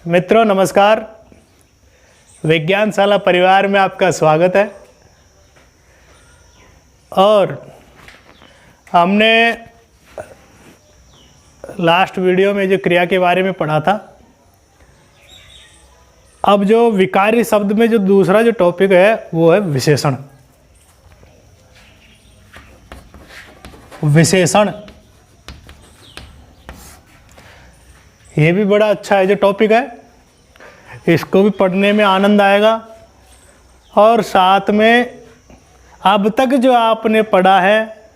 मित्रों नमस्कार। विज्ञानशाला परिवार में आपका स्वागत है। और हमने लास्ट वीडियो में जो क्रिया के बारे में पढ़ा था, अब जो विकारी शब्द में जो दूसरा जो टॉपिक है वो है विशेषण। विशेषण ये भी बड़ा अच्छा है जो टॉपिक है, इसको भी पढ़ने में आनंद आएगा। और साथ में अब तक जो आपने पढ़ा है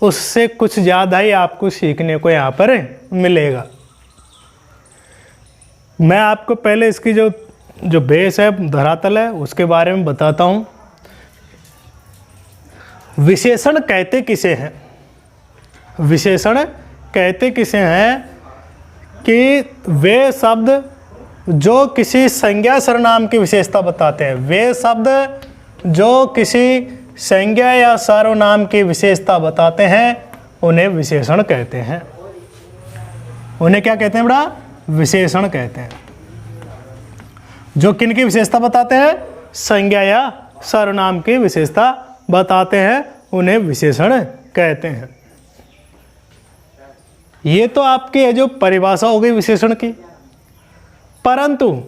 उससे कुछ ज़्यादा ही आपको सीखने को यहाँ पर मिलेगा। मैं आपको पहले इसकी जो बेस है, धरातल है, उसके बारे में बताता हूँ। विशेषण कहते किसे हैं? विशेषण कहते किसे हैं कि वे शब्द जो किसी संज्ञा सर्वनाम की विशेषता बताते हैं। वे शब्द जो किसी संज्ञा या सर्वनाम की विशेषता बताते हैं उन्हें विशेषण कहते हैं। उन्हें क्या कहते हैं बेटा? विशेषण कहते हैं। जो किनकी विशेषता बताते हैं? संज्ञा या सर्वनाम की विशेषता बताते हैं, उन्हें विशेषण कहते हैं। ये तो आपकी है जो परिभाषा हो गई विशेषण की, परंतु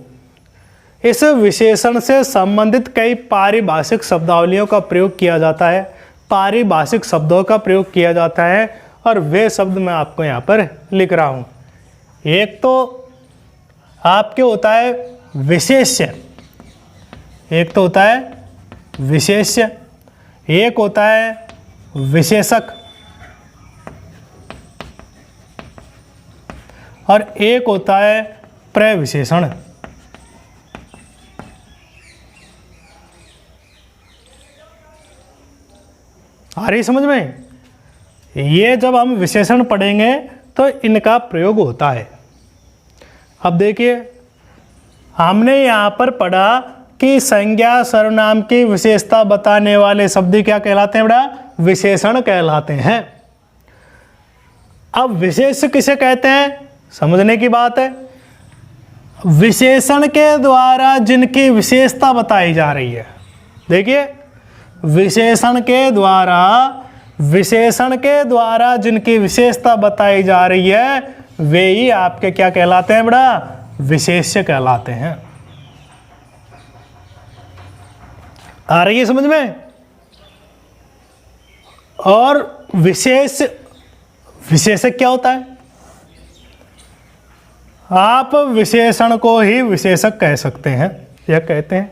इस विशेषण से संबंधित कई पारिभाषिक शब्दावलियों का प्रयोग किया जाता है। पारिभाषिक शब्दों का प्रयोग किया जाता है और वे शब्द मैं आपको यहाँ पर लिख रहा हूँ। एक तो आपके होता है विशेष्य, एक तो होता है विशेष्य, एक होता है विशेषक और एक होता है प्रविशेषण। आ रही समझ में? ये जब हम विशेषण पढ़ेंगे तो इनका प्रयोग होता है। अब देखिए, हमने यहाँ पर पढ़ा कि संज्ञा सर्वनाम की विशेषता बताने वाले शब्द क्या कहलाते हैं बेटा? विशेषण कहलाते हैं। अब विशेष किसे कहते हैं समझने की बात है। विशेषण के द्वारा जिनकी विशेषता बताई जा रही है। देखिए, विशेषण के द्वारा जिनकी विशेषता बताई जा रही है वे ही आपके क्या कहलाते हैं बेटा? विशेष्य कहलाते हैं। आ रही है समझ में? और विशेषक क्या होता है? आप विशेषण को ही विशेषक कह सकते हैं या कहते हैं,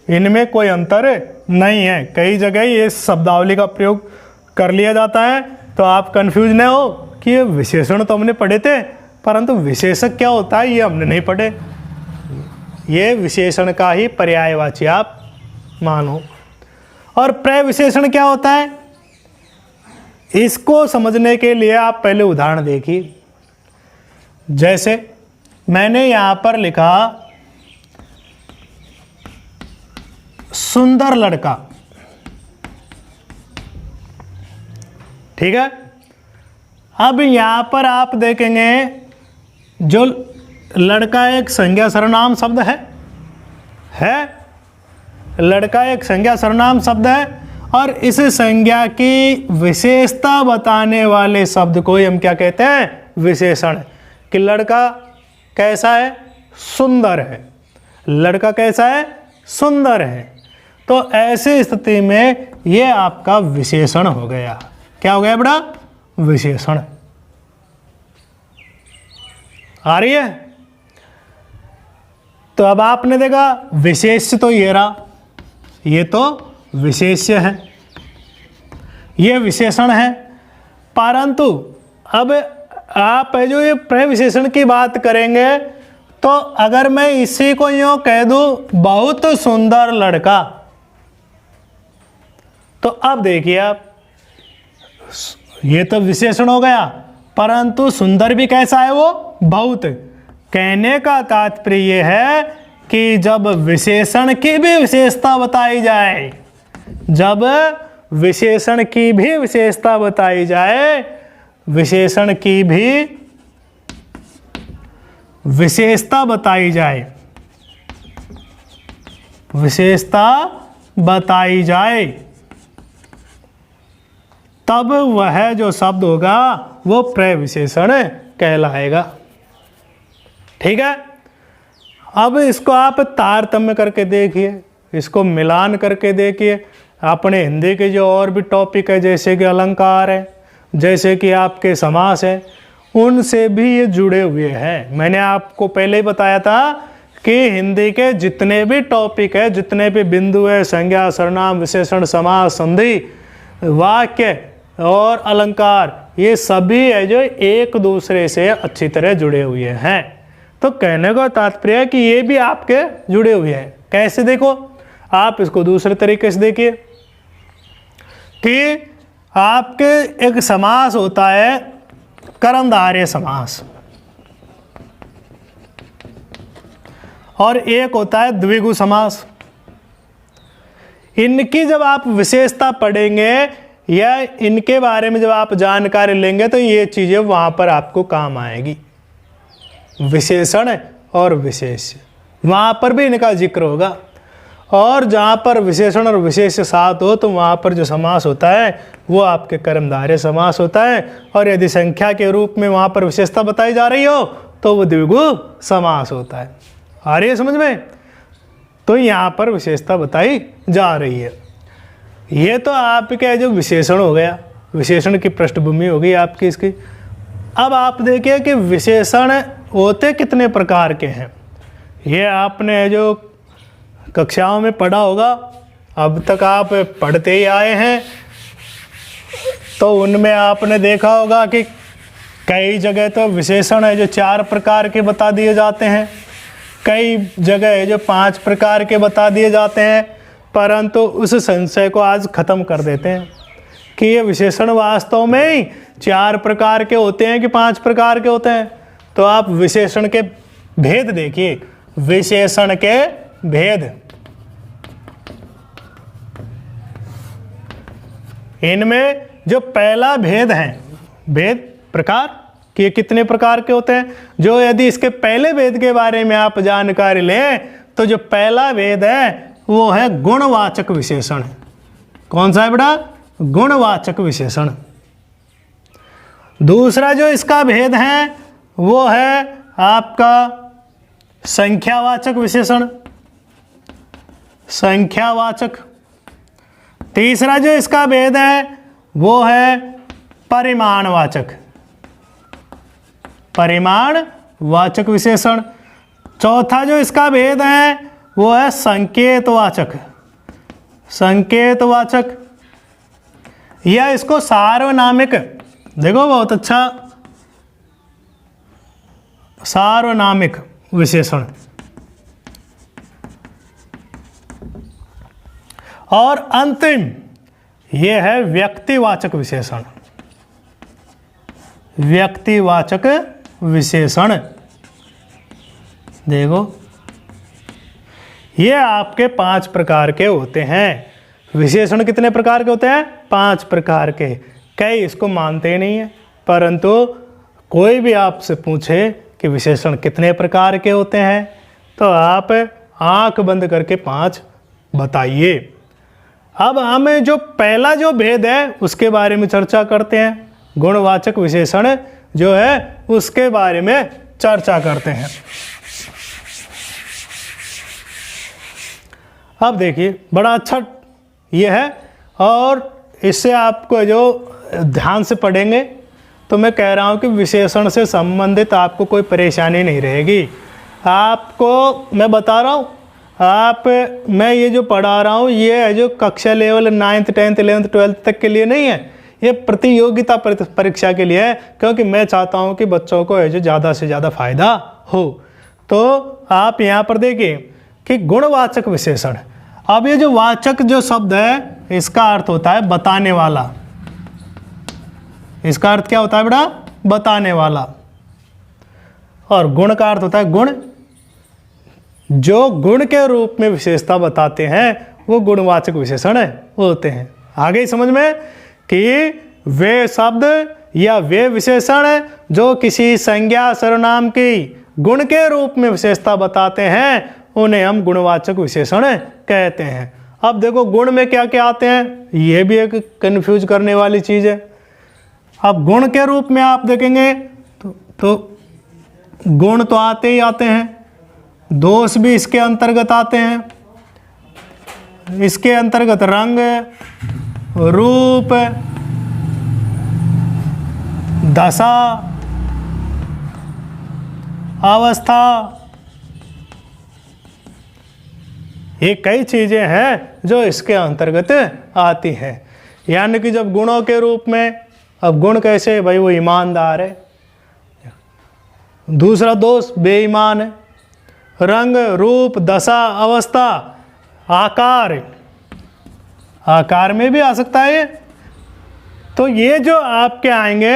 इनमें कोई अंतर नहीं है। कई जगह ये शब्दावली का प्रयोग कर लिया जाता है तो आप कंफ्यूज न हो कि ये विशेषण तो हमने पढ़े थे परंतु विशेषक क्या होता है ये हमने नहीं पढ़े। ये विशेषण का ही पर्यायवाची आप मानो। और प्रविशेषण क्या होता है? इसको समझने के लिए आप पहले उदाहरण देखिए। जैसे मैंने यहाँ पर लिखा सुंदर लड़का, ठीक है। अब यहाँ पर आप देखेंगे जो लड़का एक संज्ञा सर्वनाम शब्द है लड़का एक संज्ञा सर्वनाम शब्द है और इस संज्ञा की विशेषता बताने वाले शब्द को हम क्या कहते हैं? विशेषण। कि लड़का कैसा है? सुंदर है। लड़का कैसा है? सुंदर है। तो ऐसी स्थिति में ये आपका विशेषण हो गया। क्या हो गया बेटा? विशेषण। आ रही है? तो अब आपने देखा विशेष्य तो ये रहा, ये तो विशेष्य है, ये विशेषण है। परंतु अब आप जो ये प्रविशेषण की बात करेंगे तो अगर मैं इसी को यूं कह दूं बहुत सुंदर लड़का, तो अब देखिए आप, ये तो विशेषण हो गया परंतु सुंदर भी कैसा है? वो बहुत। कहने का तात्पर्य ये है कि जब विशेषण की भी विशेषता बताई जाए, जब विशेषण की भी विशेषता बताई जाए, विशेषण की भी विशेषता बताई जाए, विशेषता बताई जाए, तब वह जो शब्द होगा वो प्रविशेषण कहलाएगा। ठीक है। अब इसको आप तारतम्य करके देखिए, इसको मिलान करके देखिए। अपने हिंदी के जो और भी टॉपिक है, जैसे कि अलंकार है, जैसे कि आपके समास है, उनसे भी ये जुड़े हुए हैं। मैंने आपको पहले ही बताया था कि हिंदी के जितने भी टॉपिक है, जितने भी बिंदु है, संज्ञा, सर्वनाम, विशेषण, समास, संधि, वाक्य और अलंकार, ये सभी है जो एक दूसरे से अच्छी तरह जुड़े हुए हैं। तो कहने का तात्पर्य है कि ये भी आपके जुड़े हुए हैं। कैसे देखो, आप इसको दूसरे तरीके से देखिए कि आपके एक समास होता है कर्मधारय समास, और एक होता है द्विगु समास। इनकी जब आप विशेषता पढ़ेंगे या इनके बारे में जब आप जानकारी लेंगे तो ये चीज़ें वहाँ पर आपको काम आएगी। विशेषण और विशेष्य, वहाँ पर भी इनका जिक्र होगा। और जहाँ पर विशेषण और विशेष्य साथ हो तो वहाँ पर जो समास होता है वो आपके कर्मधारय समास होता है। और यदि संख्या के रूप में वहाँ पर विशेषता बताई जा रही हो तो वो द्विगु समास होता है। आ रही है समझ में? तो यहाँ पर विशेषता बताई जा रही है। ये तो आपके जो विशेषण हो गया, विशेषण की पृष्ठभूमि होगी आपकी इसकी। अब आप देखिए कि विशेषण होते कितने प्रकार के हैं। ये आपने जो कक्षाओं में पढ़ा होगा, अब तक आप पढ़ते ही आए हैं, तो उनमें आपने देखा होगा कि कई जगह तो विशेषण है जो 4 प्रकार के बता दिए जाते हैं, कई जगह है जो 5 प्रकार के बता दिए जाते हैं। परंतु उस संशय को आज ख़त्म कर देते हैं कि ये विशेषण वास्तव में ही 4 प्रकार के होते हैं कि 5 प्रकार के होते हैं। तो आप विशेषण के भेद देखिए, विशेषण के भेद, इनमें जो पहला भेद है, भेद प्रकार कि ये कितने प्रकार के होते हैं, जो यदि इसके पहले भेद के बारे में आप जानकारी लें तो जो पहला भेद है वो है गुणवाचक विशेषण। कौन सा है बेटा? गुणवाचक विशेषण। दूसरा जो इसका भेद है वो है आपका संख्यावाचक विशेषण, संख्यावाचक। तीसरा जो इसका भेद है वो है परिमाणवाचक, परिमाणवाचक विशेषण। चौथा जो इसका भेद है वो है संकेतवाचक, संकेतवाचक, या इसको सार्वनामिक, देखो बहुत अच्छा, सार्वनामिक विशेषण। और अंतिम ये है व्यक्तिवाचक विशेषण, व्यक्तिवाचक विशेषण। देखो ये आपके 5 प्रकार के होते हैं। विशेषण कितने प्रकार के होते हैं? 5 प्रकार के। कई इसको मानते नहीं हैं, परंतु कोई भी आपसे पूछे कि विशेषण कितने प्रकार के होते हैं तो आप आंख बंद करके 5 बताइए। अब हमें जो पहला जो भेद है उसके बारे में चर्चा करते हैं, गुणवाचक विशेषण जो है उसके बारे में चर्चा करते हैं। अब देखिए बड़ा अच्छा ये है, और इससे आपको जो ध्यान से पढ़ेंगे तो मैं कह रहा हूँ कि विशेषण से संबंधित आपको कोई परेशानी नहीं रहेगी। आपको मैं बता रहा हूँ, मैं ये जो पढ़ा रहा हूँ ये है जो कक्षा level 9th 10th 11th 12th तक के लिए नहीं है, ये प्रतियोगिता परीक्षा के लिए है, क्योंकि मैं चाहता हूँ कि बच्चों को जो ज़्यादा से ज़्यादा फायदा हो। तो आप यहाँ पर देखिए कि गुणवाचक विशेषण। अब ये जो वाचक जो शब्द है इसका अर्थ होता है बताने वाला। इसका अर्थ क्या होता है बेटा? बताने वाला। और गुण का अर्थ होता है गुण। जो गुण के रूप में विशेषता बताते हैं वो गुणवाचक विशेषण होते हैं। आगे ही समझ में कि वे शब्द या वे विशेषण जो किसी संज्ञा सर्वनाम की गुण के रूप में विशेषता बताते हैं उन्हें हम गुणवाचक विशेषण कहते हैं। अब देखो गुण में क्या क्या आते हैं, ये भी एक कंफ्यूज करने वाली चीज़ है। अब गुण के रूप में आप देखेंगे तो गुण तो आते ही आते हैं, दोष भी इसके अंतर्गत आते हैं। इसके अंतर्गत रंग, रूप, दशा, अवस्था, ये कई चीजें हैं जो इसके अंतर्गत आती हैं। यानी कि जब गुणों के रूप में, अब गुण कैसे, भाई वो ईमानदार है, दूसरा दोष बेईमान है, रंग, रूप, दशा, अवस्था, आकार, आकार में भी आ सकता है ये। तो ये जो आपके आएंगे,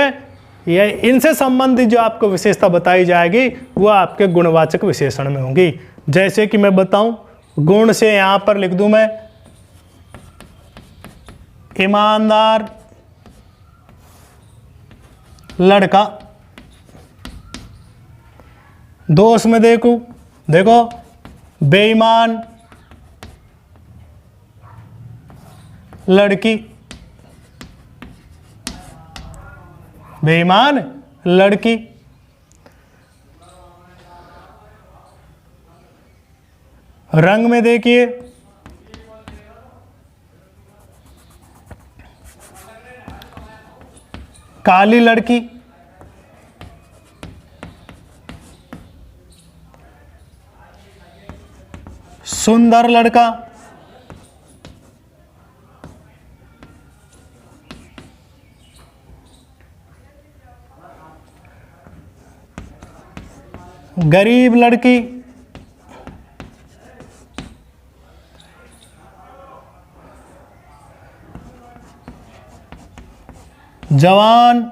ये इनसे संबंधित जो आपको विशेषता बताई जाएगी वो आपके गुणवाचक विशेषण में होंगी। जैसे कि मैं बताऊं, गुण से यहां पर लिख दूं मैं ईमानदार लड़का। दोष में देखो बेईमान लड़की, बेईमान लड़की। रंग में देखिए काली लड़की, सुंदर लड़का, गरीब लड़की, जवान,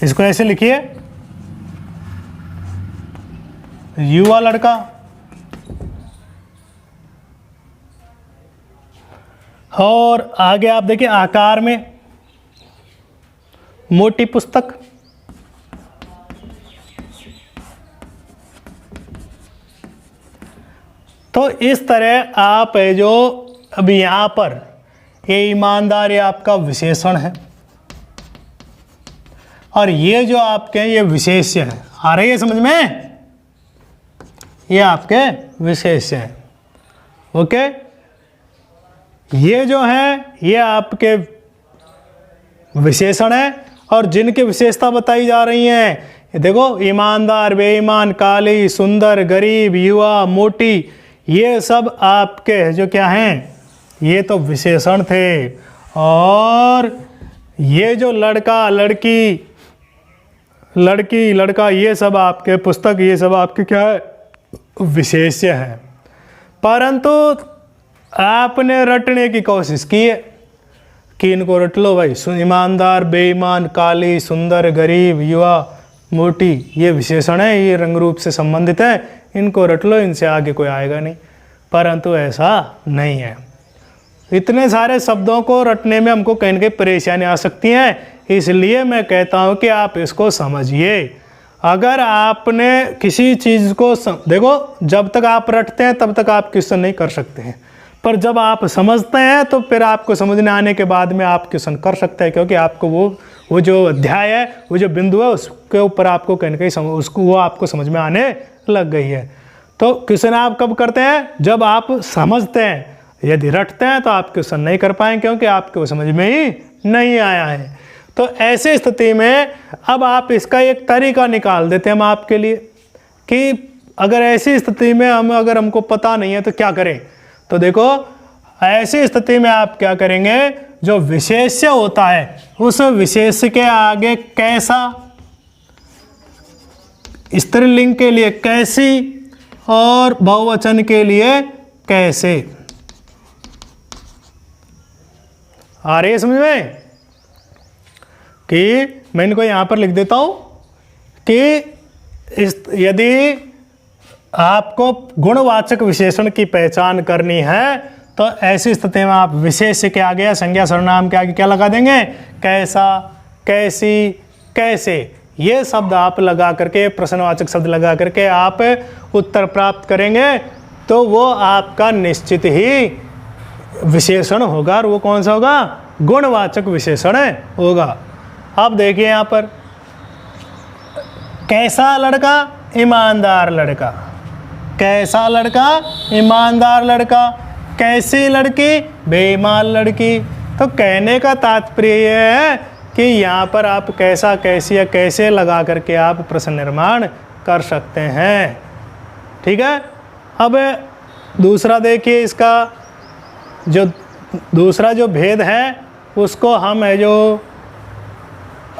इसको ऐसे लिखिए युवा लड़का। और आगे आप देखिए आकार में मोटी पुस्तक, तो इस तरह आप है जो अभी यहां पर ये ईमानदार, ये आपका विशेषण है और ये जो आपके ये विशेष्य है। आ रही है समझ में? ये आपके विशेष्य हैं। ओके, ये जो है ये आपके विशेषण है और जिनकी विशेषता बताई जा रही है, ये देखो ईमानदार, बेईमान, काली, सुंदर, गरीब, युवा, मोटी, ये सब आपके जो क्या हैं, ये तो विशेषण थे। और ये जो लड़का, लड़की, लड़की, लड़का, ये सब आपके पुस्तक, ये सब आपके क्या है, विशेष्य है। परंतु आपने रटने की कोशिश की है कि इनको रट लो भाई, ईमानदार, बेईमान, काली, सुंदर, गरीब, युवा, मोटी, ये विशेषण है, ये रंग रूप से संबंधित है, इनको रट लो, इनसे आगे कोई आएगा नहीं। परंतु ऐसा नहीं है। इतने सारे शब्दों को रटने में हमको कहीं ना कहीं परेशानी आ सकती हैं, इसलिए मैं कहता हूं कि आप इसको समझिए। अगर आपने किसी चीज़ को देखो, जब तक आप रटते हैं तब तक आप क्वेश्चन नहीं कर सकते हैं, पर जब आप समझते हैं तो फिर आपको समझने आने के बाद में आप क्वेश्चन कर सकते हैं, क्योंकि आपको वो जो अध्याय है, वो जो बिंदु है, उसके ऊपर आपको कहीं ना कहीं उसको वो आपको समझ में आने लग गई है। तो क्वेश्चन आप कब करते हैं? जब आप समझते हैं। यदि रटते हैं तो आप क्वेश्चन नहीं कर पाएंगे, क्योंकि आपको समझ में ही नहीं आया है। तो ऐसी स्थिति में अब आप इसका एक तरीका निकाल देते हैं हम आपके लिए कि अगर ऐसी स्थिति में अगर हमको पता नहीं है तो क्या करें। तो देखो, ऐसी स्थिति में आप क्या करेंगे, जो विशेष्य होता है उस विशेष्य के आगे कैसा, स्त्रीलिंग के लिए कैसी और बहुवचन के लिए कैसे। आ रही है समझ में? कि मैं इनको यहां पर लिख देता हूं कि यदि आपको गुणवाचक विशेषण की पहचान करनी है, तो ऐसी स्थिति में आप विशेष्य के आगे, संज्ञा सर्वनाम के आगे क्या लगा देंगे? कैसा, कैसी, कैसे, ये शब्द आप लगा करके, प्रश्नवाचक शब्द लगा करके आप उत्तर प्राप्त करेंगे, तो वो आपका निश्चित ही विशेषण होगा। और वो कौन सा होगा? गुणवाचक विशेषण होगा। अब देखिए यहाँ पर, कैसा लड़का? ईमानदार लड़का। कैसा लड़का? ईमानदार लड़का। कैसी लड़की? बेईमान लड़की। तो कहने का तात्पर्य यह है कि यहाँ पर आप कैसा, कैसी या कैसे लगा करके आप प्रश्न निर्माण कर सकते हैं। ठीक है। अब दूसरा देखिए, इसका जो दूसरा जो भेद है उसको हम है जो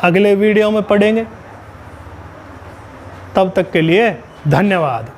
अगले वीडियो में पढ़ेंगे। तब तक के लिए धन्यवाद।